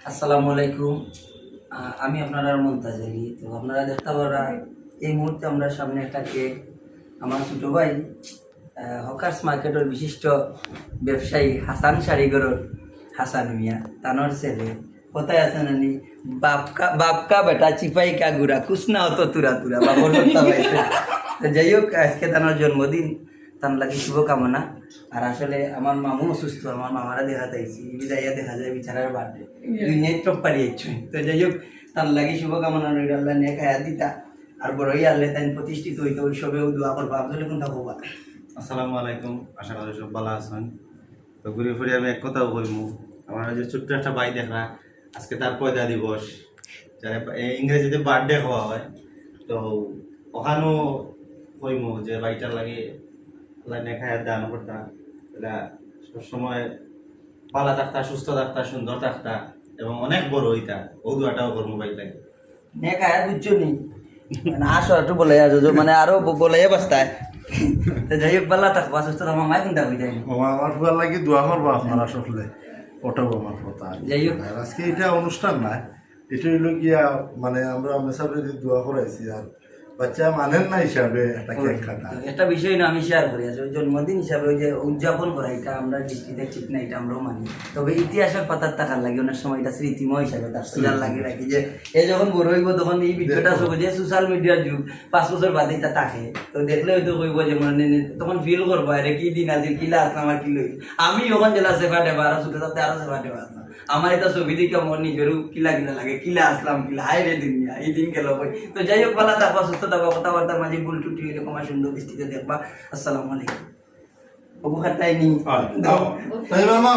আসসালামু আলাইকুম। আমি আপনারা মমতাজ আলী। তো আপনারা দেখতে পারা এই মুহূর্তে আমরা সামনে একটা কেক আমার ছোটো ভাই হকার্স মার্কেটের বিশিষ্ট ব্যবসায়ী হাসান শাড়িগরের হাসান মিয়া তানোর ছেলে কোথায় আছেন আনি বাপকা বেটা চিপাই কা গুড়া কুসনা হতো তুরা তুরা বাবর সত্তা পাইছে। তো যাই হোক আজকে তানোর জন্মদিন, তার লাগে শুভকামনা। আর আসলে আমার মামু অসুস্থ, আমার মামারা দেখা যাইছি বিদাইয়া দেখা যায় বিচারার বার্থডে দুই নেট টপ পারিয়েছ। তো যাই হোক তার লাগে শুভকামনা রইল, আল্লাহ নিয়ে খায়া দিতা আর বড়ই আল্লাহ তাই প্রতিষ্ঠিত হইতে উৎসবেও দোয়া করবো। আসলে কোনটা হবা। আসসালামু আলাইকুম, আশা করি সব ভালো আছেন। তো ঘুরে ফিরে আমি এক কথাও কইমু, আমার যে ছোট্ট একটা ভাই দেখা আজকে তার পয়দা দিবস, যারা ইংরেজিতে বার্থডে হওয়া হয়। তো ওখানেও কইমু যে ভাইটার লাগে লাইনে খায় দান করতা, এটা সবসময় ভালো থাকতা, সুস্থ থাকতা, সুন্দর থাকতা এবং অনেক বড় হইতা। ও দুয়াটাও করবো ভাই লাগে নে খায়া বুঝছো নি মানে আসো একটু বলে মানে আরো বলে বাস্তায়। তো যাই হোক পাল্লা থাকবো সুস্থ আমার মায় কোনটা হয়ে যায়। আমার ফুয়ার লাগি দোয়া করবো আপনারা সকলে, ওটাও আমার কথা। যাই হোক আজকে এটা অনুষ্ঠান নাই, এটা হইল গিয়া মানে আমরা মেসাবে দোয়া করাইছি আর বাচ্চা মানেন না হিসাবে একটা কেক কাটা। একটা বিষয় না আমি শেয়ার করি, আসলে জন্মদিন হিসাবে ওই যে উদযাপন করা এটা আমরা দৃষ্টিতে ঠিক না, এটা আমরাও মানি। তবে ইতিহাসের পাতার টাকার লাগে অনেক সময় এটা স্মৃতিময় হিসাবে তার সোজার লাগে রাখি যে এ যখন বড় হইব তখন এই ভিডিওটা সব যে সোশ্যাল মিডিয়ার যুগ 5 বছর বাদে এটা থাকে। তো দেখলে হয়তো কইব যে মানে তখন ফিল করবো আরে কি দিন আছে কিলা আসলাম আমার কি লই। আমি যখন জেলা সেফা ডেবা আরো ছোট থাকতে আরো সেফা ডেবা আসলাম, আমার এটা ছবি দেখে আমার নিজেরও কিলা কিলা লাগে, কিলা আসলাম কিলা হাই রে দিন এই দিন গেল কই। তো যাই হোক ভালো থাকবা, সুস্থ থাকবা, কথাবার্তার মাঝে ভুল টুটি এরকম সুন্দর দৃষ্টিতে দেখবা। আসসালামু আলাইকুম। অবু খাতাই নি তাই মামা